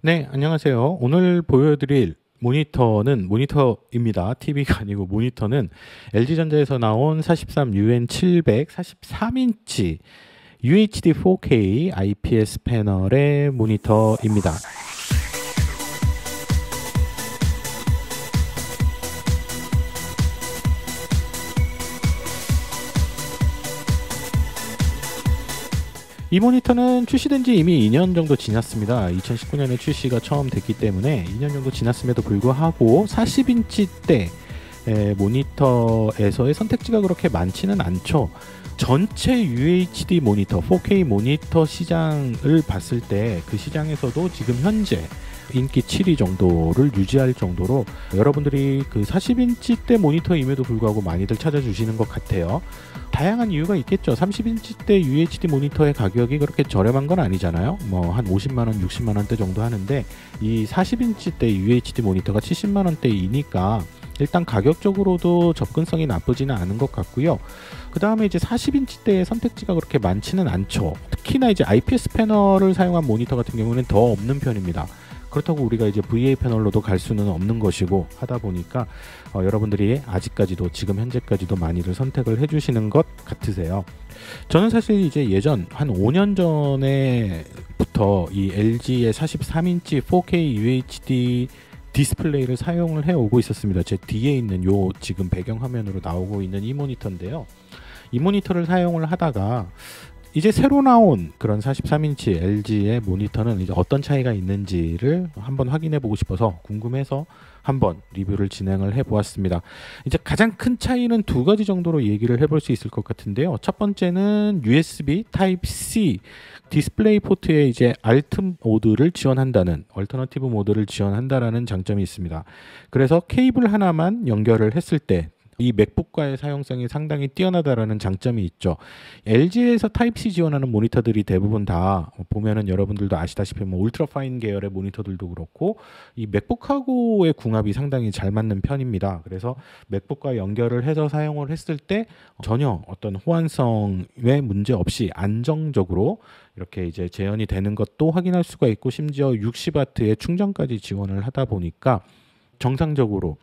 네, 안녕하세요. 오늘 보여드릴 모니터는 모니터입니다. TV가 아니고 모니터는 LG전자에서 나온 43UN700 43인치 UHD 4K IPS 패널의 모니터입니다. 이 모니터는 출시된 지 이미 2년 정도 지났습니다. 2019년에 출시가 처음 됐기 때문에 2년 정도 지났음에도 불구하고 40인치대 모니터에서의 선택지가 그렇게 많지는 않죠. 전체 UHD 모니터, 4K 모니터 시장을 봤을 때 그 시장에서도 지금 현재 인기 7위 정도를 유지할 정도로 여러분들이 그 40인치대 모니터임에도 불구하고 많이들 찾아주시는 것 같아요. 다양한 이유가 있겠죠. 30인치대 UHD 모니터의 가격이 그렇게 저렴한 건 아니잖아요. 뭐 한 50만원, 60만원대 정도 하는데 이 40인치대 UHD 모니터가 70만원대이니까 일단 가격적으로도 접근성이 나쁘지는 않은 것 같고요. 그 다음에 이제 40인치대의 선택지가 그렇게 많지는 않죠. 특히나 이제 IPS 패널을 사용한 모니터 같은 경우는 더 없는 편입니다. 그렇다고 우리가 이제 VA 패널로도 갈 수는 없는 것이고 하다 보니까 여러분들이 아직까지도 지금 현재까지도 많이들 선택을 해주시는 것 같으세요. 저는 사실 이제 예전 한 5년 전에부터 이 LG의 43인치 4K UHD 디스플레이를 사용을 해오고 있었습니다. 제 뒤에 있는 요 지금 배경화면으로 나오고 있는 이 모니터인데요. 이 모니터를 사용을 하다가 이제 새로 나온 그런 43인치 LG의 모니터는 이제 어떤 차이가 있는지를 한번 확인해 보고 싶어서 궁금해서 한번 리뷰를 진행을 해 보았습니다. 이제 가장 큰 차이는 두 가지 정도로 얘기를 해볼 수 있을 것 같은데요. 첫 번째는 USB Type-C 디스플레이 포트에 이제 Alt 모드를 지원한다는 얼터너티브 모드를 지원한다라는 장점이 있습니다. 그래서 케이블 하나만 연결을 했을 때 이 맥북과의 사용성이 상당히 뛰어나다라는 장점이 있죠. LG에서 타입C 지원하는 모니터들이 대부분 다 보면은 여러분들도 아시다시피 뭐 울트라 파인 계열의 모니터들도 그렇고 이 맥북하고의 궁합이 상당히 잘 맞는 편입니다. 그래서 맥북과 연결을 해서 사용을 했을 때 전혀 어떤 호환성에 문제 없이 안정적으로 이렇게 이제 재현이 되는 것도 확인할 수가 있고 심지어 60W의 충전까지 지원을 하다 보니까 정상적으로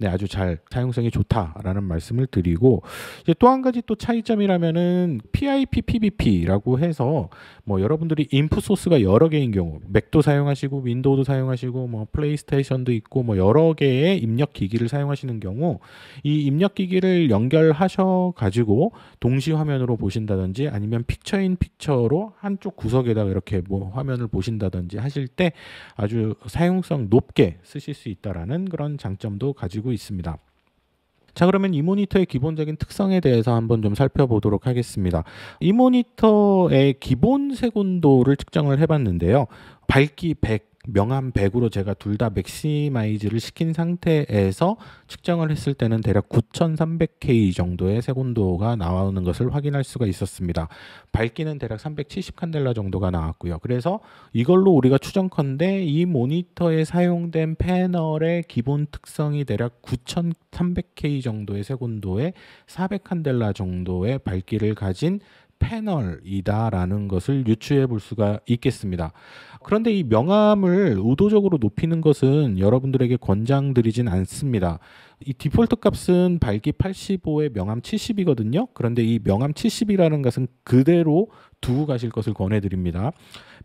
아주 잘 사용성이 좋다라는 말씀을 드리고 이제 또 한 가지 또 차이점이라면은 PIP PBP라고 해서 뭐 여러분들이 인풋 소스가 여러 개인 경우 맥도 사용하시고 윈도우도 사용하시고 뭐 플레이스테이션도 있고 뭐 여러 개의 입력 기기를 사용하시는 경우 이 입력 기기를 연결하셔 가지고 동시 화면으로 보신다든지 아니면 픽처 인 픽처로 한쪽 구석에다가 이렇게 뭐 화면을 보신다든지 하실 때 아주 사용성 높게 쓰실 수 있다라는 그런 장점도 가지고 있습니다. 자, 그러면 이 모니터의 기본적인 특성에 대해서 한번 좀 살펴보도록 하겠습니다. 이 모니터의 기본 색온도를 측정을 해봤는데요. 밝기 100, 명암 100으로 제가 둘 다 맥시마이즈를 시킨 상태에서 측정을 했을 때는 대략 9300K 정도의 색온도가 나오는 것을 확인할 수가 있었습니다. 밝기는 대략 370 칸델라 정도가 나왔고요. 그래서 이걸로 우리가 추정컨대 이 모니터에 사용된 패널의 기본 특성이 대략 9300K 정도의 색온도에 400 칸델라 정도의 밝기를 가진 패널이다라는 것을 유추해 볼 수가 있겠습니다. 그런데 이 명암을 의도적으로 높이는 것은 여러분들에게 권장드리진 않습니다. 이 디폴트 값은 밝기 85에 명암 70이거든요. 그런데 이 명암 70이라는 것은 그대로 두고 가실 것을 권해드립니다.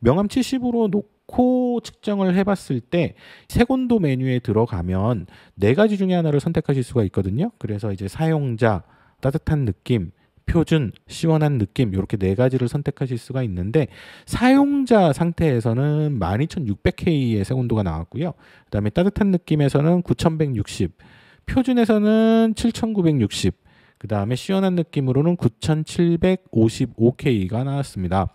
명암 70으로 놓고 측정을 해봤을 때 색온도 메뉴에 들어가면 네 가지 중에 하나를 선택하실 수가 있거든요. 그래서 이제 사용자, 따뜻한 느낌, 표준, 시원한 느낌 이렇게 네 가지를 선택하실 수가 있는데 사용자 상태에서는 12600K의 색온도가 나왔고요. 그 다음에 따뜻한 느낌에서는 9160, 표준에서는 7960, 그 다음에 시원한 느낌으로는 9755K가 나왔습니다.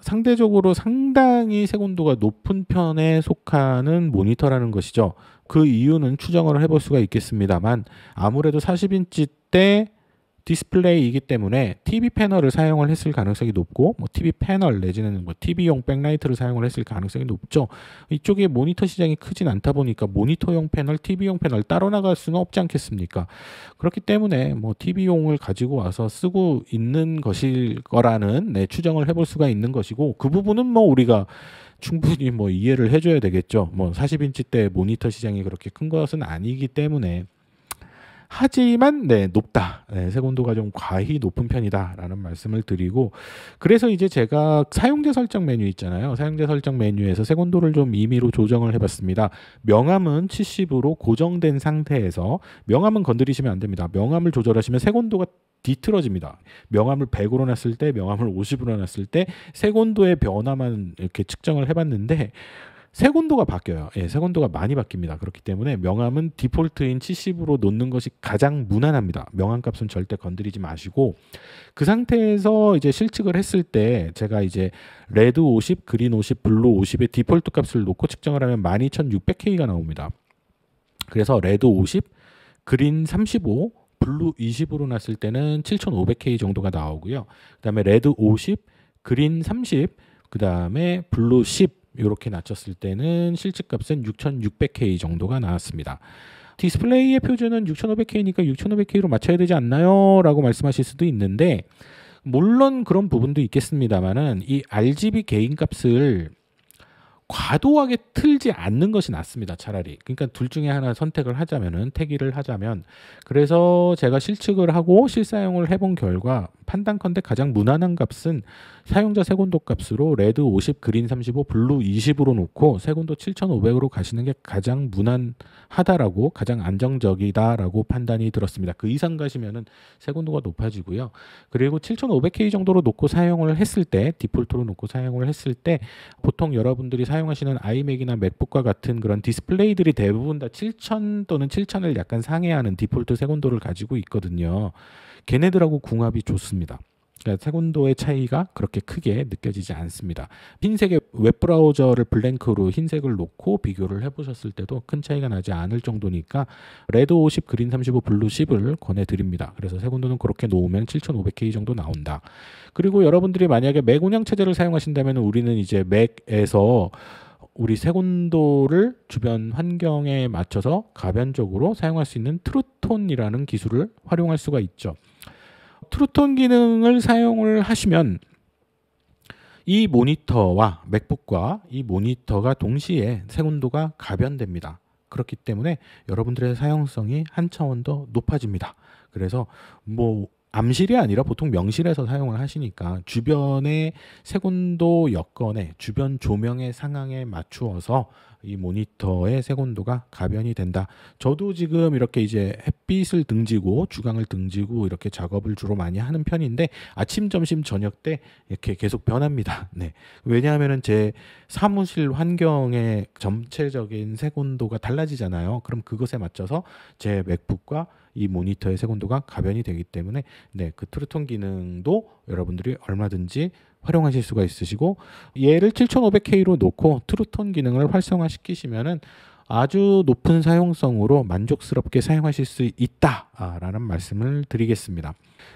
상대적으로 상당히 색온도가 높은 편에 속하는 모니터라는 것이죠. 그 이유는 추정을 해볼 수가 있겠습니다만 아무래도 40인치 때 디스플레이이기 때문에 TV 패널을 사용을 했을 가능성이 높고 뭐 TV 패널 내지는 뭐 TV용 백라이트를 사용을 했을 가능성이 높죠. 이쪽에 모니터 시장이 크진 않다 보니까 모니터용 패널, TV용 패널 따로 나갈 수는 없지 않겠습니까? 그렇기 때문에 뭐 TV용을 가지고 와서 쓰고 있는 것일 거라는 추정을 해볼 수가 있는 것이고 그 부분은 뭐 우리가 충분히 뭐 이해를 해줘야 되겠죠. 뭐 40인치대 모니터 시장이 그렇게 큰 것은 아니기 때문에. 하지만 네, 높다. 네, 색온도가 좀 과히 높은 편이다라는 말씀을 드리고, 그래서 이제 제가 사용자 설정 메뉴 있잖아요. 사용자 설정 메뉴에서 색온도를 좀 임의로 조정을 해봤습니다. 명암은 70으로 고정된 상태에서, 명암은 건드리시면 안 됩니다. 명암을 조절하시면 색온도가 뒤틀어집니다. 명암을 100으로 놨을 때, 명암을 50으로 놨을 때 색온도의 변화만 이렇게 측정을 해봤는데 색온도가 바뀌어요. 예, 색온도가 많이 바뀝니다. 그렇기 때문에 명암은 디폴트인 70으로 놓는 것이 가장 무난합니다. 명암 값은 절대 건드리지 마시고, 그 상태에서 이제 실측을 했을 때 제가 이제 레드 50, 그린 50, 블루 50의 디폴트 값을 놓고 측정을 하면 12600K가 나옵니다. 그래서 레드 50, 그린 35, 블루 20으로 놨을 때는 7500K 정도가 나오고요. 그다음에 레드 50, 그린 30, 그다음에 블루 10 이렇게 낮췄을 때는 실측값은 6600K 정도가 나왔습니다. 디스플레이의 표준은 6500K니까 6500K로 맞춰야 되지 않나요? 라고 말씀하실 수도 있는데, 물론 그런 부분도 있겠습니다만은 이 RGB 개인값을 과도하게 틀지 않는 것이 낫습니다. 차라리. 그러니까 둘 중에 하나 선택을 하자면은, 택일을 하자면, 그래서 제가 실측을 하고 실사용을 해본 결과 판단컨대 가장 무난한 값은 사용자 색온도 값으로 레드 50, 그린 35, 블루 20으로 놓고 색온도 7500으로 가시는 게 가장 무난하다라고, 가장 안정적이다라고 판단이 들었습니다. 그 이상 가시면은 색온도가 높아지고요. 그리고 7500K 정도로 놓고 사용을 했을 때, 디폴트로 놓고 사용을 했을 때, 보통 여러분들이 사용하시는 아이맥이나 맥북과 같은 그런 디스플레이들이 대부분 다 7000 또는 7000을 약간 상회하는 디폴트 색온도를 가지고 있거든요. 걔네들하고 궁합이 좋습니다. 그러니까 색온도의 차이가 그렇게 크게 느껴지지 않습니다. 흰색의 웹브라우저를 블랭크로 흰색을 놓고 비교를 해보셨을 때도 큰 차이가 나지 않을 정도니까 레드 50, 그린 35, 블루 10을 권해드립니다. 그래서 색온도는 그렇게 놓으면 7500K 정도 나온다. 그리고 여러분들이 만약에 맥 운영 체제를 사용하신다면 우리는 이제 맥에서 우리 색온도를 주변 환경에 맞춰서 가변적으로 사용할 수 있는 트루톤이라는 기술을 활용할 수가 있죠. 트루톤 기능을 사용을 하시면 이 모니터와 맥북과 이 모니터가 동시에 색온도가 가변됩니다. 그렇기 때문에 여러분들의 사용성이 한 차원 더 높아집니다. 그래서 뭐 암실이 아니라 보통 명실에서 사용을 하시니까 주변의 색온도 여건에, 주변 조명의 상황에 맞추어서 이 모니터의 색온도가 가변이 된다. 저도 지금 이렇게 이제 햇빛을 등지고 주광을 등지고 이렇게 작업을 주로 많이 하는 편인데 아침, 점심, 저녁 때 이렇게 계속 변합니다. 네. 왜냐하면은 제 사무실 환경의 전체적인 색온도가 달라지잖아요. 그럼 그것에 맞춰서 제 맥북과 이 모니터의 색온도가 가변이 되기 때문에 네, 그 트루톤 기능도 여러분들이 얼마든지 활용하실 수가 있으시고, 얘를 7500K로 놓고 트루톤 기능을 활성화시키시면은 아주 높은 사용성으로 만족스럽게 사용하실 수 있다라는 말씀을 드리겠습니다.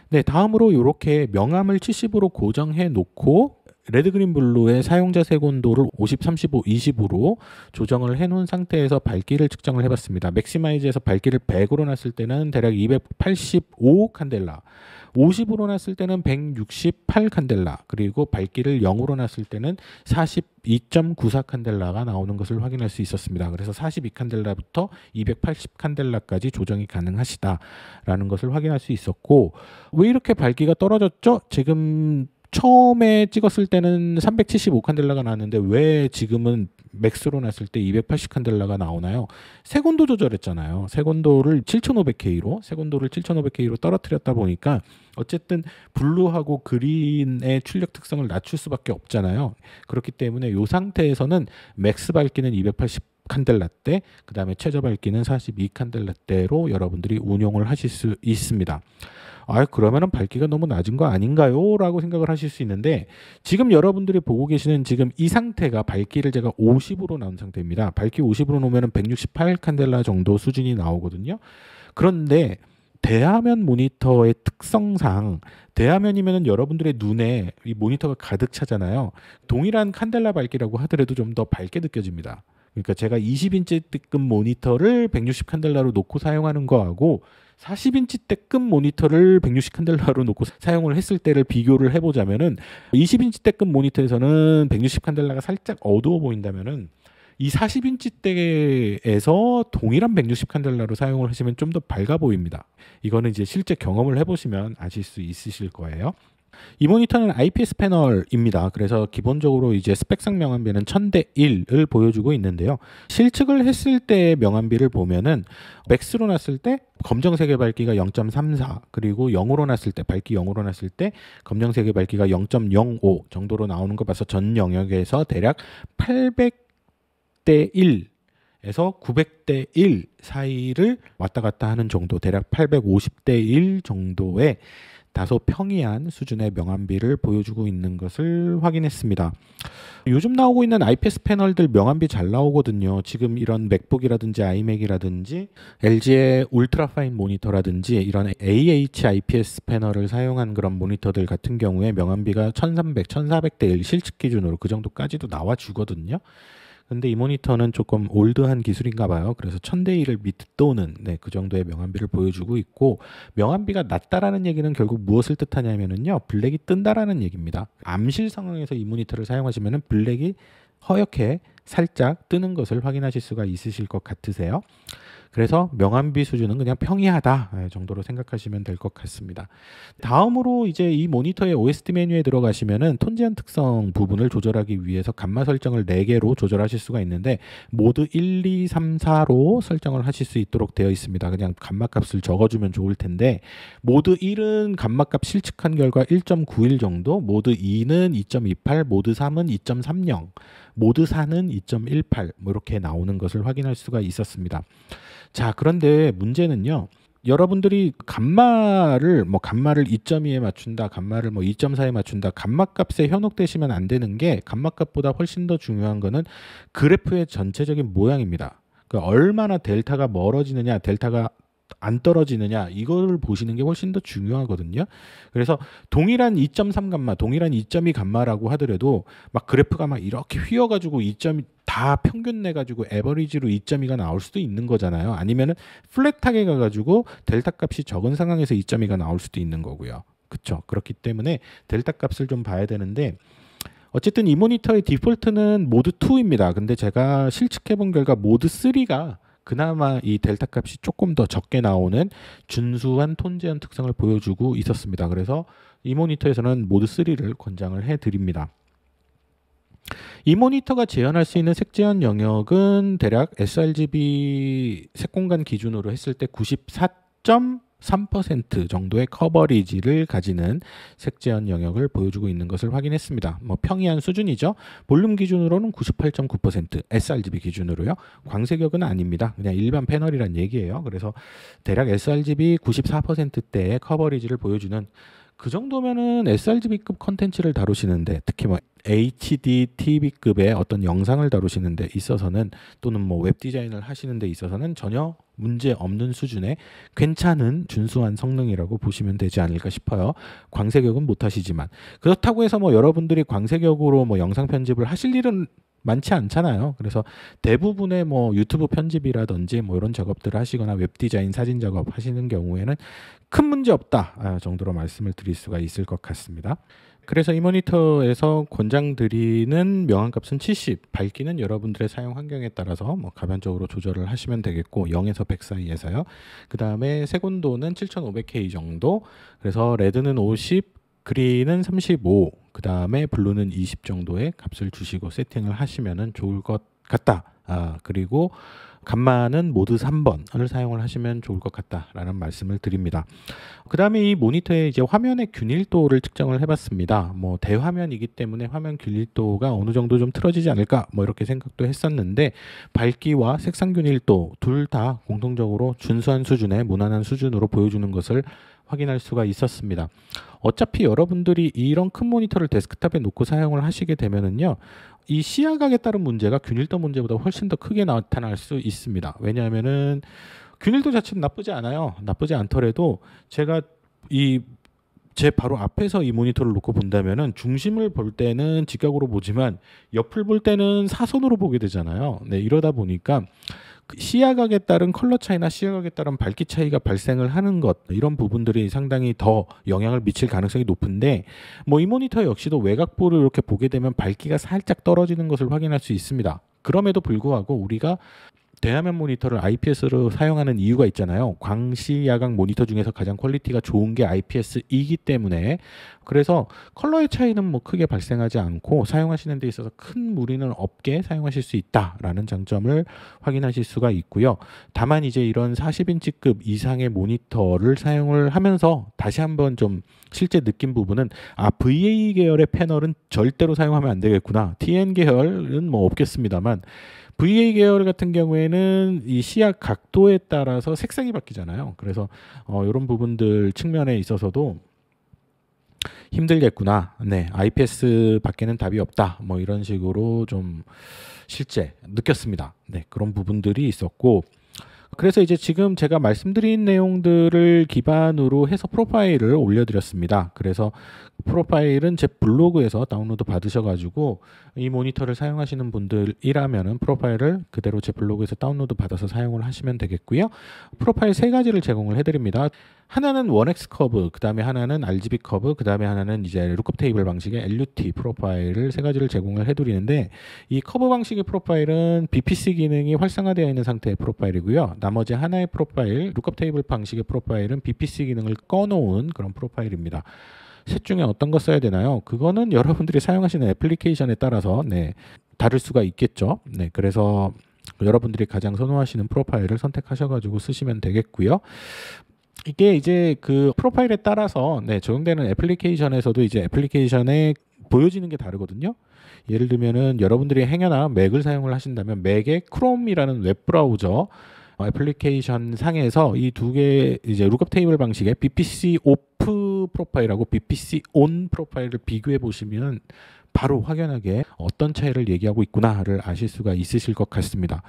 네, 다음으로 이렇게 명암을 70으로 고정해 놓고 레드, 그린, 블루의 사용자 색온도를 50, 35, 20으로 조정을 해놓은 상태에서 밝기를 측정을 해봤습니다. 맥시마이즈에서 밝기를 100으로 놨을 때는 대략 285 칸델라, 50으로 놨을 때는 168 칸델라, 그리고 밝기를 0으로 놨을 때는 42.94 칸델라가 나오는 것을 확인할 수 있었습니다. 그래서 42 칸델라부터 280 칸델라까지 조정이 가능하시다라는 것을 확인할 수 있었고, 왜 이렇게 밝기가 떨어졌죠? 지금 처음에 찍었을 때는 375 칸델라가 나왔는데 왜 지금은 맥스로 놨을 때 280 칸델라가 나오나요? 색온도 조절했잖아요. 색온도를 7500K로 떨어뜨렸다 보니까 어쨌든 블루하고 그린의 출력 특성을 낮출 수밖에 없잖아요. 그렇기 때문에 이 상태에서는 맥스 밝기는 280 칸델라대, 그 다음에 최저 밝기는 42 칸델라대로 여러분들이 운용을 하실 수 있습니다. 그러면은 밝기가 너무 낮은 거 아닌가요? 라고 생각을 하실 수 있는데, 지금 여러분들이 보고 계시는 지금 이 상태가 밝기를 제가 50으로 나온 상태입니다. 밝기 50으로 놓으면 168 칸델라 정도 수준이 나오거든요. 그런데 대화면 모니터의 특성상 대화면이면 여러분들의 눈에 이 모니터가 가득 차잖아요. 동일한 칸델라 밝기라고 하더라도 좀 더 밝게 느껴집니다. 그러니까 제가 20인치급 모니터를 160 칸델라로 놓고 사용하는 거하고 40인치대급 모니터를 160 칸델라로 놓고 사용을 했을 때를 비교를 해보자면은 20인치대급 모니터에서는 160 칸델라가 살짝 어두워 보인다면은 이 40인치대에서 동일한 160 칸델라로 사용을 하시면 좀 더 밝아 보입니다. 이거는 이제 실제 경험을 해보시면 아실 수 있으실 거예요. 이 모니터는 IPS 패널입니다. 그래서 기본적으로 이제 스펙상 명암비는 1000대1을 보여주고 있는데요. 실측을 했을 때 명암비를 보면은 맥스로 놨을 때 검정색의 밝기가 0.34 그리고 0으로 놨을 때 밝기 0으로 놨을 때 검정색의 밝기가 0.05 정도로 나오는 거 봐서 전 영역에서 대략 800대1 에서 900대 1 사이를 왔다 갔다 하는 정도, 대략 850대 1 정도의 다소 평이한 수준의 명암비를 보여주고 있는 것을 확인했습니다. 요즘 나오고 있는 IPS 패널들 명암비 잘 나오거든요. 지금 이런 맥북이라든지 아이맥이라든지 LG의 울트라파인 모니터라든지 이런 AH IPS 패널을 사용한 그런 모니터들 같은 경우에 명암비가 1300, 1400대 1 실측 기준으로 그 정도까지도 나와주거든요. 근데 이 모니터는 조금 올드한 기술인가 봐요. 그래서 1000대 1을 밑도는 그 정도의 명암비를 보여주고 있고, 명암비가 낮다라는 얘기는 결국 무엇을 뜻하냐면요, 블랙이 뜬다라는 얘기입니다. 암실 상황에서 이 모니터를 사용하시면은 블랙이 허옇게 살짝 뜨는 것을 확인하실 수가 있으실 것 같으세요. 그래서 명암비 수준은 그냥 평이하다 정도로 생각하시면 될 것 같습니다. 다음으로 이제 이 모니터의 OSD 메뉴에 들어가시면은 톤 제한 특성 부분을 조절하기 위해서 감마 설정을 4개로 조절하실 수가 있는데 모드 1, 2, 3, 4로 설정을 하실 수 있도록 되어 있습니다. 그냥 감마 값을 적어주면 좋을 텐데, 모드 1은 감마 값 실측한 결과 1.91 정도, 모드 2는 2.28, 모드 3은 2.30, 모드 4는 2.18 뭐 이렇게 나오는 것을 확인할 수가 있었습니다. 자, 그런데 문제는요, 여러분들이 감마를 2.2에 맞춘다, 감마를 2.4에 맞춘다, 감마 값에 현혹되시면 안 되는 게, 감마 값보다 훨씬 더 중요한 거는 그래프의 전체적인 모양입니다. 그러니까 얼마나 델타가 멀어지느냐, 델타가 안 떨어지느냐, 이걸 보시는 게 훨씬 더 중요하거든요. 그래서 동일한 2.3 감마, 동일한 2.2 감마라고 하더라도 막 그래프가 막 이렇게 휘어가지고 2.2 다 평균 내가지고 에버리지로 2.2가 나올 수도 있는 거잖아요. 아니면은 플랫하게 가가지고 델타 값이 적은 상황에서 2.2가 나올 수도 있는 거고요. 그렇죠? 그렇기 때문에 델타 값을 좀 봐야 되는데, 어쨌든 이 모니터의 디폴트는 모드 2입니다. 근데 제가 실측해본 결과 모드 3가 그나마 이 델타 값이 조금 더 적게 나오는 준수한 톤 제한 특성을 보여주고 있었습니다. 그래서 이 모니터에서는 모드 3를 권장을 해드립니다. 이 모니터가 제한할 수 있는 색 제한 영역은 대략 sRGB 색공간 기준으로 했을 때 94.3% 정도의 커버리지를 가지는 색 제한 영역을 보여주고 있는 것을 확인했습니다. 평이한 수준이죠. 볼륨 기준으로는 98.9%, sRGB 기준으로요. 광색역은 아닙니다. 그냥 일반 패널이란 얘기예요. 그래서 대략 sRGB 94%대의 커버리지를 보여주는, 그 정도면은 sRGB급 컨텐츠를 다루시는데, 특히 HD TV급의 어떤 영상을 다루시는 데 있어서는, 또는 웹 디자인을 하시는 데 있어서는 전혀 문제 없는 수준의 괜찮은 준수한 성능이라고 보시면 되지 않을까 싶어요. 광색역은 못 하시지만, 그렇다고 해서 여러분들이 광색역으로 영상 편집을 하실 일은 많지 않잖아요. 그래서 대부분의 유튜브 편집이라든지 이런 작업들을 하시거나 웹 디자인, 사진 작업 하시는 경우에는 큰 문제 없다 정도로 말씀을 드릴 수가 있을 것 같습니다. 그래서 이 모니터에서 권장드리는 명암값은 70, 밝기는 여러분들의 사용 환경에 따라서 가변적으로 조절을 하시면 되겠고, 0에서 100 사이에서요. 그 다음에 색온도는 7500K 정도, 그래서 레드는 50, 그린은 35, 그 다음에 블루는 20 정도의 값을 주시고 세팅을 하시면 좋을 것 같다. 그리고 감마는 모드 3번을 사용을 하시면 좋을 것 같다라는 말씀을 드립니다. 그 다음에 이 모니터의 이제 화면의 균일도를 측정을 해봤습니다. 대화면이기 때문에 화면 균일도가 어느 정도 좀 틀어지지 않을까 이렇게 생각도 했었는데, 밝기와 색상 균일도 둘 다 공통적으로 준수한 수준의 무난한 수준으로 보여주는 것을 확인할 수가 있었습니다. 어차피 여러분들이 이런 큰 모니터를 데스크탑에 놓고 사용을 하시게 되면은요, 이 시야각에 따른 문제가 균일도 문제보다 훨씬 더 크게 나타날 수 있습니다. 왜냐하면은 균일도 자체는 나쁘지 않아요. 나쁘지 않더라도 제가 이 제 바로 앞에서 이 모니터를 놓고 본다면은 중심을 볼 때는 직각으로 보지만 옆을 볼 때는 사선으로 보게 되잖아요. 네, 이러다 보니까 시야각에 따른 컬러 차이나 시야각에 따른 밝기 차이가 발생을 하는 것, 이런 부분들이 상당히 더 영향을 미칠 가능성이 높은데, 뭐 이 모니터 역시도 외곽부를 이렇게 보게 되면 밝기가 살짝 떨어지는 것을 확인할 수 있습니다. 그럼에도 불구하고 우리가 대화면 모니터를 IPS로 사용하는 이유가 있잖아요. 광시야각 모니터 중에서 가장 퀄리티가 좋은 게 IPS이기 때문에, 그래서 컬러의 차이는 뭐 크게 발생하지 않고 사용하시는 데 있어서 큰 무리는 없게 사용하실 수 있다라는 장점을 확인하실 수가 있고요. 다만 이제 이런 40인치급 이상의 모니터를 사용을 하면서 다시 한번 좀 실제 느낀 부분은, VA 계열의 패널은 절대로 사용하면 안 되겠구나. TN 계열은 뭐 없겠습니다만 VA 계열 같은 경우에는 이 시야 각도에 따라서 색상이 바뀌잖아요. 그래서 이런 부분들 측면에 있어서도 힘들겠구나. 네, IPS 밖에는 답이 없다. 뭐 이런 식으로 좀 실제 느꼈습니다. 네, 그런 부분들이 있었고, 그래서 이제 지금 제가 말씀드린 내용들을 기반으로 해서 프로파일을 올려드렸습니다. 그래서 프로파일은 제 블로그에서 다운로드 받으셔가지고 이 모니터를 사용하시는 분들이라면은 프로파일을 그대로 제 블로그에서 다운로드 받아서 사용을 하시면 되겠고요. 프로파일 3가지를 제공을 해드립니다. 하나는 1X 커브, 그 다음에 하나는 RGB 커브, 그 다음에 하나는 이제 룩업 테이블 방식의 LUT 프로파일을 3가지를 제공을 해드리는데, 이 커브 방식의 프로파일은 BPC 기능이 활성화되어 있는 상태의 프로파일이고요. 나머지 하나의 프로파일, 룩업 테이블 방식의 프로파일은 BPC 기능을 꺼놓은 그런 프로파일입니다. 셋 중에 어떤 거 써야 되나요? 그거는 여러분들이 사용하시는 애플리케이션에 따라서 다를 수가 있겠죠. 네, 그래서 여러분들이 가장 선호하시는 프로파일을 선택하셔가지고 쓰시면 되겠고요. 이게 이제 그 프로파일에 따라서 적용되는 애플리케이션에서도 이제 애플리케이션에 보여지는 게 다르거든요. 예를 들면은 여러분들이 행여나 맥을 사용을 하신다면 맥의 크롬이라는 웹브라우저 애플리케이션 상에서 이 두 개 이제 룩업 테이블 방식의 BPC 오프 프로파일하고 BPC 온 프로파일을 비교해 보시면 바로 확연하게 어떤 차이를 얘기하고 있구나를 아실 수가 있으실 것 같습니다.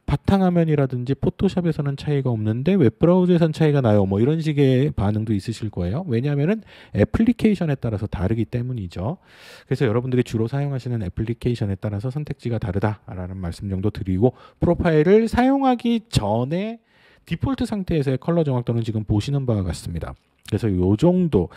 바탕화면이라든지 포토샵에서는 차이가 없는데 웹브라우저에선 차이가 나요. 뭐 이런 식의 반응도 있으실 거예요. 왜냐하면은 애플리케이션에 따라서 다르기 때문이죠. 그래서 여러분들이 주로 사용하시는 애플리케이션에 따라서 선택지가 다르다라는 말씀 정도 드리고, 프로파일을 사용하기 전에 디폴트 상태에서의 컬러 정확도는 지금 보시는 바와 같습니다. 그래서 요 정도,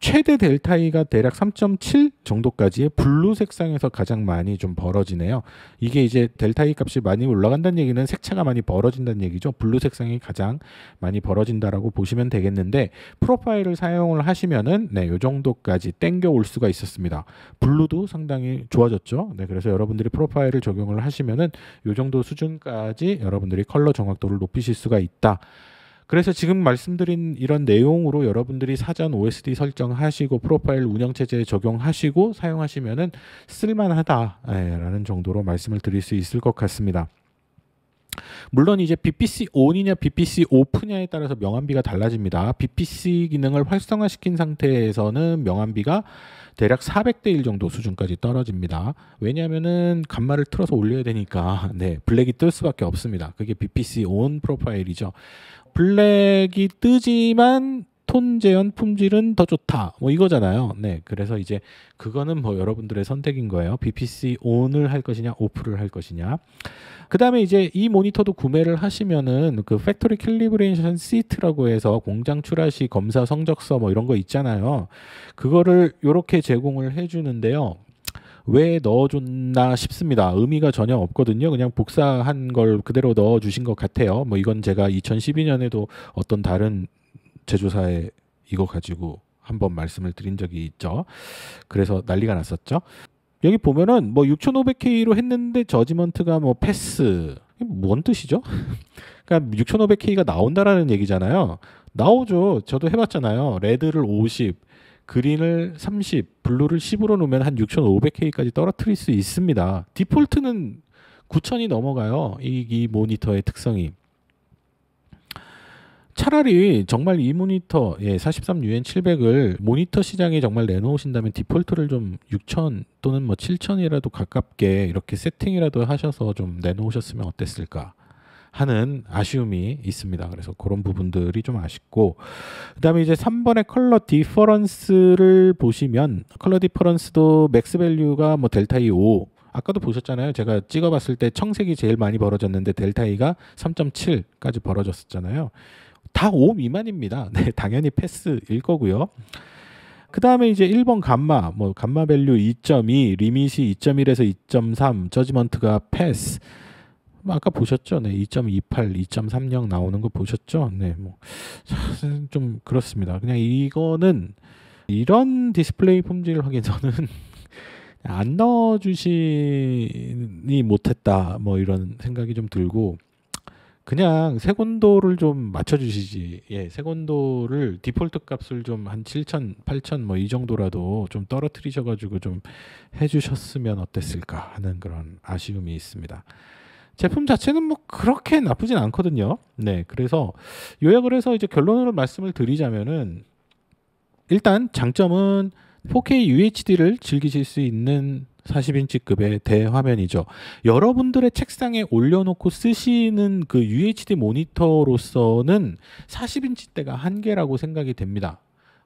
최대 델타이가 대략 3.7 정도까지의 블루 색상에서 가장 많이 좀 벌어지네요. 이게 이제 델타이 값이 많이 올라간다는 얘기는 색차가 많이 벌어진다는 얘기죠. 블루 색상이 가장 많이 벌어진다라고 보시면 되겠는데, 프로파일을 사용을 하시면은 요 정도까지 땡겨 올 수가 있었습니다. 블루도 상당히 좋아졌죠. 그래서 여러분들이 프로파일을 적용을 하시면은 요 정도 수준까지 여러분들이 컬러 정확도를 높이실 수가 있다. 그래서 지금 말씀드린 이런 내용으로 여러분들이 사전 OSD 설정하시고 프로파일 운영체제에 적용하시고 사용하시면은 쓸만하다라는 정도로 말씀을 드릴 수 있을 것 같습니다. 물론 이제 BPC ON이냐 BPC OFF냐에 따라서 명암비가 달라집니다. BPC 기능을 활성화시킨 상태에서는 명암비가 대략 400대 1 정도 수준까지 떨어집니다. 왜냐하면은 감마를 틀어서 올려야 되니까 블랙이 뜰 수밖에 없습니다. 그게 BPC ON 프로파일이죠. 블랙이 뜨지만 톤 재현 품질은 더 좋다. 뭐 이거잖아요. 그래서 이제 그거는 뭐 여러분들의 선택인 거예요. BPC ON을 할 것이냐, OFF를 할 것이냐. 그 다음에 이제 이 모니터도 구매를 하시면은 그 팩토리 캘리브레이션 시트라고 해서 공장 출하 시 검사 성적서 뭐 이런 거 있잖아요. 그거를 이렇게 제공을 해주는데요. 왜 넣어줬나 싶습니다. 의미가 전혀 없거든요. 그냥 복사한 걸 그대로 넣어주신 것 같아요. 뭐 이건 제가 2012년에도 어떤 다른 제조사에 이거 가지고 한번 말씀을 드린 적이 있죠. 그래서 난리가 났었죠. 여기 보면은 뭐 6500K로 했는데 저지먼트가 뭐 패스. 뭔 뜻이죠? 그러니까 6500K가 나온다라는 얘기잖아요. 나오죠. 저도 해봤잖아요. 레드를 50, 그린을 30, 블루를 10으로 놓으면 한 6500K까지 떨어뜨릴 수 있습니다. 디폴트는 9000이 넘어가요. 이 모니터의 특성이. 차라리 정말 이 모니터 43UN700을 모니터 시장에 정말 내놓으신다면 디폴트를 좀 6000 또는 뭐 7000이라도 가깝게 이렇게 세팅이라도 하셔서 좀 내놓으셨으면 어땠을까 하는 아쉬움이 있습니다. 그래서 그런 부분들이 좀 아쉽고, 그다음에 이제 3번의 컬러 디퍼런스를 보시면 컬러 디퍼런스도 맥스 밸류가 뭐 델타 E 5, 아까도 보셨잖아요. 제가 찍어봤을 때 청색이 제일 많이 벌어졌는데 델타 E가 3.7까지 벌어졌었잖아요. 다 5 미만입니다. 네, 당연히 패스일 거고요. 그 다음에 이제 1번 감마, 뭐 감마 밸류 2.2, 리밋이 2.1에서 2.3, 저지먼트가 패스. 뭐 아까 보셨죠? 네, 2.28, 2.30 나오는 거 보셨죠? 네, 뭐 좀 그렇습니다. 그냥 이거는 이런 디스플레이 품질 확인서는 안 넣어주시니 못했다. 뭐 이런 생각이 좀 들고. 그냥 색온도를 좀 맞춰주시지. 예, 색온도를 디폴트 값을 좀 한 7,000, 8,000 뭐 이 정도라도 좀 떨어뜨리셔가지고 좀 해주셨으면 어땠을까 하는 그런 아쉬움이 있습니다. 제품 자체는 뭐 그렇게 나쁘진 않거든요. 네, 그래서 요약을 해서 이제 결론으로 말씀을 드리자면은 일단 장점은 4K UHD를 즐기실 수 있는 40인치급의 대화면이죠. 여러분들의 책상에 올려놓고 쓰시는 그 UHD 모니터로서는 40인치대가 한계라고 생각이 됩니다.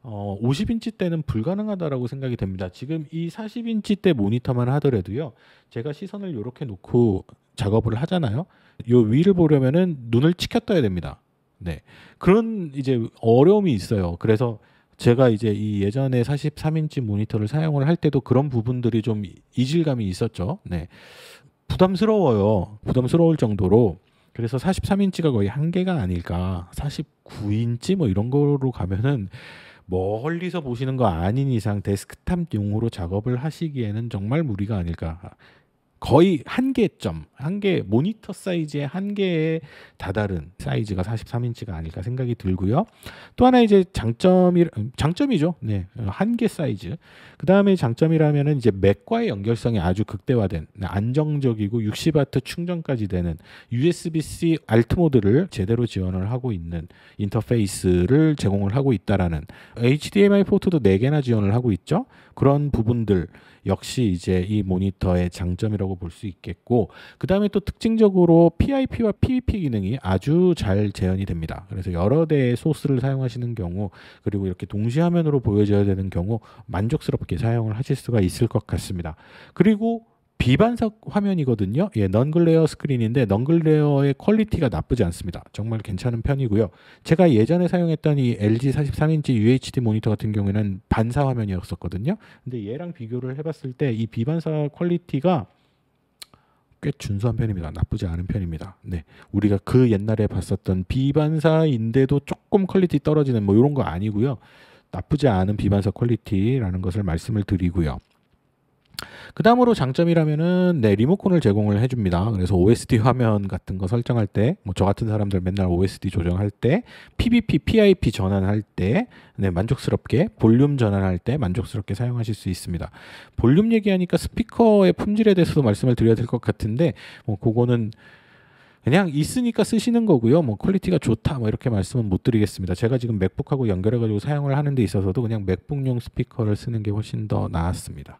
50인치대는 불가능하다라고 생각이 됩니다. 지금 이 40인치대 모니터만 하더라도요. 제가 시선을 이렇게 놓고 작업을 하잖아요. 요 위를 보려면은 눈을 치켜떠야 됩니다. 네. 그런 이제 어려움이 있어요. 그래서 제가 이제 이 예전에 43인치 모니터를 사용을 할 때도 그런 부분들이 좀 이질감이 있었죠. 네. 부담스러워요. 부담스러울 정도로. 그래서 43인치가 거의 한계가 아닐까. 49인치 뭐 이런 거로 가면은 멀리서 보시는 거 아닌 이상 데스크탑용으로 작업을 하시기에는 정말 무리가 아닐까. 거의 한계점, 한계 모니터 사이즈의 한계에 다다른 사이즈가 43인치가 아닐까 생각이 들고요. 또 하나 이제 장점이죠. 네, 한계 사이즈. 그 다음에 장점이라면은 이제 맥과의 연결성이 아주 극대화된 안정적이고 60W 충전까지 되는 USB-C 알트 모드를 제대로 지원을 하고 있는 인터페이스를 제공을 하고 있다라는 HDMI 포트도 4개나 지원을 하고 있죠. 그런 부분들 역시 이제 이 모니터의 장점이라고 볼 수 있겠고, 그 다음에 또 특징적으로 PIP와 PVP 기능이 아주 잘 재현이 됩니다. 그래서 여러 대의 소스를 사용하시는 경우, 그리고 이렇게 동시 화면으로 보여져야 되는 경우 만족스럽게 사용을 하실 수가 있을 것 같습니다. 그리고 비반석 화면이거든요. 예, 넌글레어 스크린인데 넌글레어의 퀄리티가 나쁘지 않습니다. 정말 괜찮은 편이고요. 제가 예전에 사용했던 이 LG 43인치 UHD 모니터 같은 경우에는 반사 화면이었었거든요. 근데 얘랑 비교를 해봤을 때 이 비반사 퀄리티가 꽤 준수한 편입니다. 나쁘지 않은 편입니다. 네, 우리가 그 옛날에 봤었던 비반사인데도 조금 퀄리티 떨어지는 뭐 이런 거 아니고요. 나쁘지 않은 비반사 퀄리티라는 것을 말씀을 드리고요. 그 다음으로 장점이라면은 네, 리모컨을 제공을 해줍니다. 그래서 OSD 화면 같은 거 설정할 때, 뭐 저 같은 사람들 맨날 OSD 조정할 때, PVP, PIP 전환할 때, 네, 만족스럽게 볼륨 전환할 때 만족스럽게 사용하실 수 있습니다. 볼륨 얘기하니까 스피커의 품질에 대해서도 말씀을 드려야 될 것 같은데, 뭐 그거는 그냥 있으니까 쓰시는 거고요. 뭐 퀄리티가 좋다 뭐 이렇게 말씀은 못 드리겠습니다. 제가 지금 맥북하고 연결해가지고 사용을 하는 데 있어서도 그냥 맥북용 스피커를 쓰는 게 훨씬 더 나았습니다.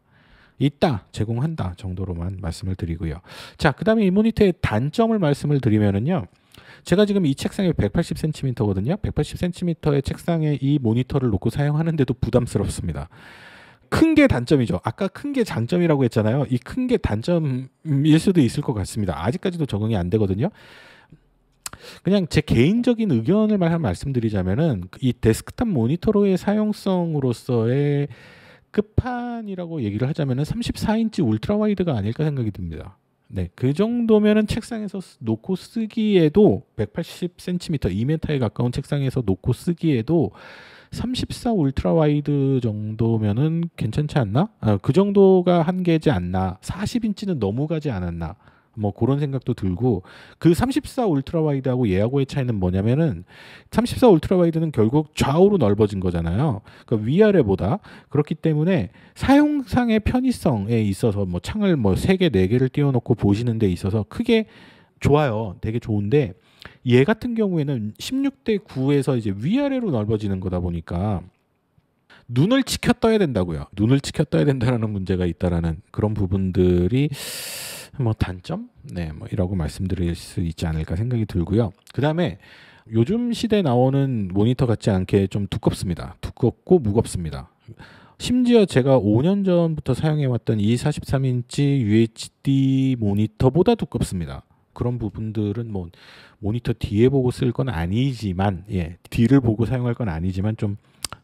있다, 제공한다 정도로만 말씀을 드리고요. 자, 그 다음에 이 모니터의 단점을 말씀을 드리면은요. 제가 지금 이 책상이 180cm거든요. 180cm의 책상에 이 모니터를 놓고 사용하는데도 부담스럽습니다. 큰 게 단점이죠. 아까 큰 게 장점이라고 했잖아요. 이 큰 게 단점일 수도 있을 것 같습니다. 아직까지도 적응이 안 되거든요. 그냥 제 개인적인 의견을 말씀드리자면은 이 데스크탑 모니터로의 사용성으로서의 끝판이라고 얘기를 하자면은 34인치 울트라 와이드가 아닐까 생각이 듭니다. 네, 그 정도면은 책상에서 놓고 쓰기에도 180cm, 2m에 가까운 책상에서 놓고 쓰기에도 34 울트라 와이드 정도면은 괜찮지 않나? 그 정도가 한계지 않나? 40인치는 너무 가지 않았나? 뭐 그런 생각도 들고, 그 34 울트라 와이드하고 얘하고의 차이는 뭐냐면은 34 울트라 와이드는 결국 좌우로 넓어진 거잖아요. 그러니까 위아래보다. 그렇기 때문에 사용상의 편의성에 있어서 뭐 창을 뭐 3개, 4개를 띄워놓고 보시는 데 있어서 크게 좋아요. 되게 좋은데 얘 같은 경우에는 16대 9에서 이제 위아래로 넓어지는 거다 보니까 눈을 치켜 떠야 된다고요. 눈을 치켜 떠야 된다는 문제가 있다라는 그런 부분들이 뭐 단점? 네, 뭐 이라고 말씀드릴 수 있지 않을까 생각이 들고요. 그다음에 요즘 시대에 나오는 모니터 같지 않게 좀 두껍습니다. 두껍고 무겁습니다. 심지어 제가 5년 전부터 사용해왔던 이 43인치 UHD 모니터보다 두껍습니다. 그런 부분들은 뭐 모니터 뒤에 보고 쓸 건 아니지만, 뒤를 보고 사용할 건 아니지만 좀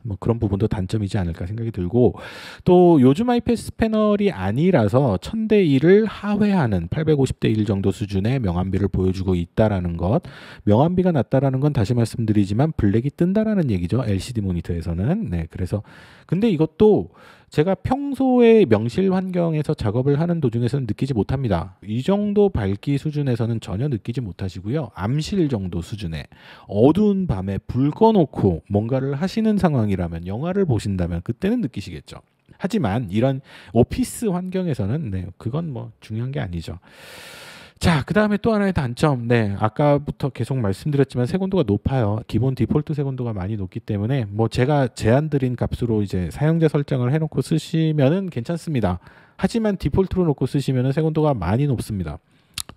뭐 그런 부분도 단점이지 않을까 생각이 들고, 또 요즘 IPS 패널이 아니라서 1000대 1을 하회하는 850대 1 정도 수준의 명암비를 보여주고 있다라는 것. 명암비가 낮다라는 건 다시 말씀드리지만 블랙이 뜬다라는 얘기죠. LCD 모니터에서는. 네, 그래서 근데 이것도 제가 평소에 명실 환경에서 작업을 하는 도중에서는 느끼지 못합니다. 이 정도 밝기 수준에서는 전혀 느끼지 못하시고요. 암실 정도 수준에 어두운 밤에 불 꺼놓고 뭔가를 하시는 상황이라면, 영화를 보신다면 그때는 느끼시겠죠. 하지만 이런 오피스 환경에서는 그건 뭐 중요한 게 아니죠. 자, 그 다음에 또 하나의 단점. 아까부터 계속 말씀드렸지만 색온도가 높아요. 기본 디폴트 색온도가 많이 높기 때문에 뭐 제가 제한 드린 값으로 이제 사용자 설정을 해놓고 쓰시면은 괜찮습니다. 하지만 디폴트로 놓고 쓰시면은 색온도가 많이 높습니다.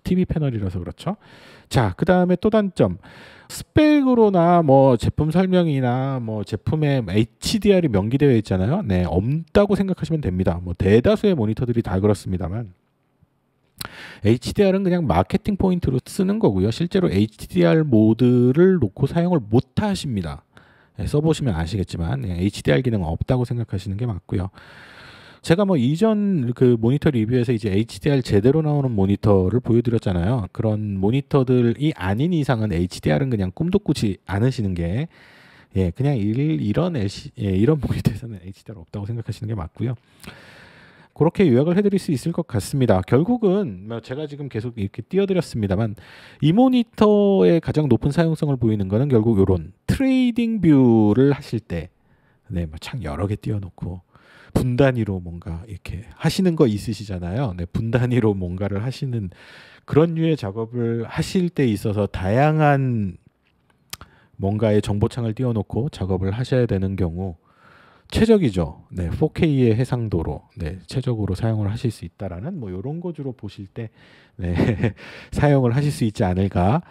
TV 패널이라서 그렇죠. 자, 그 다음에 또 단점. 스펙으로나 뭐 제품 설명이나 뭐 제품에 HDR이 명기되어 있잖아요. 없다고 생각하시면 됩니다. 뭐 대다수의 모니터들이 다 그렇습니다만. HDR은 그냥 마케팅 포인트로 쓰는 거고요. 실제로 HDR 모드를 놓고 사용을 못 하십니다. 써보시면 아시겠지만 HDR 기능은 없다고 생각하시는 게 맞고요. 제가 뭐 이전 그 모니터 리뷰에서 이제 HDR 제대로 나오는 모니터를 보여드렸잖아요. 그런 모니터들이 아닌 이상은 HDR은 그냥 꿈도 꾸지 않으시는 게, 그냥 이런 모니터에서는 HDR 없다고 생각하시는 게 맞고요. 그렇게 요약을 해드릴 수 있을 것 같습니다. 결국은 제가 지금 계속 이렇게 띄워드렸습니다만, 이 모니터의 가장 높은 사용성을 보이는 거는 결국 이런 트레이딩 뷰를 하실 때, 창 여러 개 띄워놓고 분 단위로 뭔가 이렇게 하시는 거 있으시잖아요. 분 단위로 뭔가를 하시는 그런 류의 작업을 하실 때 있어서 다양한 뭔가의 정보창을 띄워놓고 작업을 하셔야 되는 경우 최적이죠. 4K의 해상도로 최적으로 사용을 하실 수 있다라는 뭐 이런 거주로 보실 때 사용을 하실 수 있지 않을까,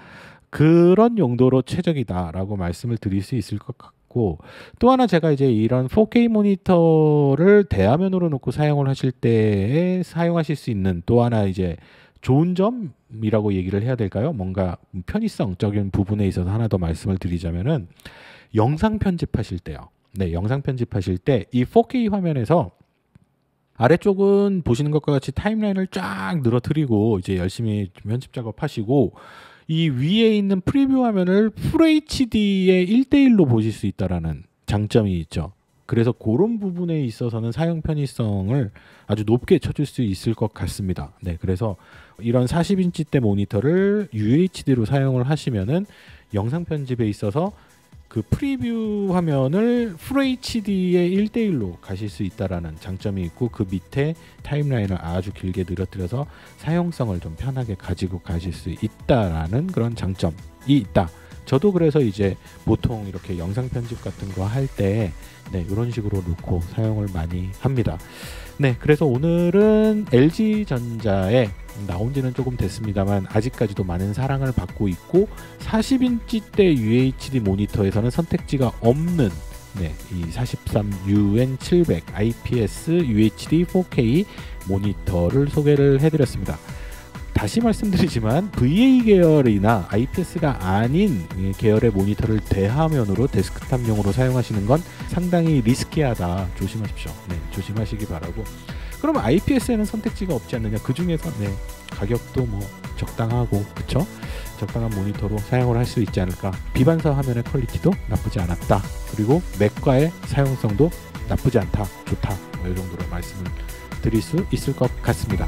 그런 용도로 최적이다라고 말씀을 드릴 수 있을 것 같고, 또 하나 제가 이제 이런 4K 모니터를 대화면으로 놓고 사용을 하실 때 사용하실 수 있는 또 하나 이제 좋은 점이라고 얘기를 해야 될까요? 뭔가 편의성적인 부분에 있어서 하나 더 말씀을 드리자면은 영상 편집하실 때요. 영상 편집하실 때 이 4K 화면에서 아래쪽은 보시는 것과 같이 타임라인을 쫙 늘어뜨리고 이제 열심히 편집 작업하시고, 이 위에 있는 프리뷰 화면을 FHD의 1:1로 보실 수 있다라는 장점이 있죠. 그래서 그런 부분에 있어서는 사용 편의성을 아주 높게 쳐줄 수 있을 것 같습니다. 그래서 이런 40인치대 모니터를 UHD로 사용을 하시면은 영상 편집에 있어서 그 프리뷰 화면을 FHD의 1:1로 가실 수 있다라는 장점이 있고, 그 밑에 타임라인을 아주 길게 늘어뜨려서 사용성을 좀 편하게 가지고 가실 수 있다라는 그런 장점이 있다. 저도 그래서 이제 보통 이렇게 영상 편집 같은 거 할 때 이런 식으로 놓고 사용을 많이 합니다. 그래서 오늘은 LG전자에 나온 지는 조금 됐습니다만 아직까지도 많은 사랑을 받고 있고, 40인치대 UHD 모니터에서는 선택지가 없는 이 43UN700 IPS UHD 4K 모니터를 소개를 해드렸습니다. 다시 말씀드리지만 VA 계열이나 IPS가 아닌 계열의 모니터를 대화면으로 데스크탑용으로 사용하시는 건 상당히 리스키하다. 조심하십시오. 조심하시기 바라고. 그럼 IPS에는 선택지가 없지 않느냐? 그 중에서 가격도 뭐 적당하고, 그쵸? 적당한 모니터로 사용을 할 수 있지 않을까. 비반사 화면의 퀄리티도 나쁘지 않았다. 그리고 맥과의 사용성도 나쁘지 않다. 좋다. 이 정도로 말씀을 드릴 수 있을 것 같습니다.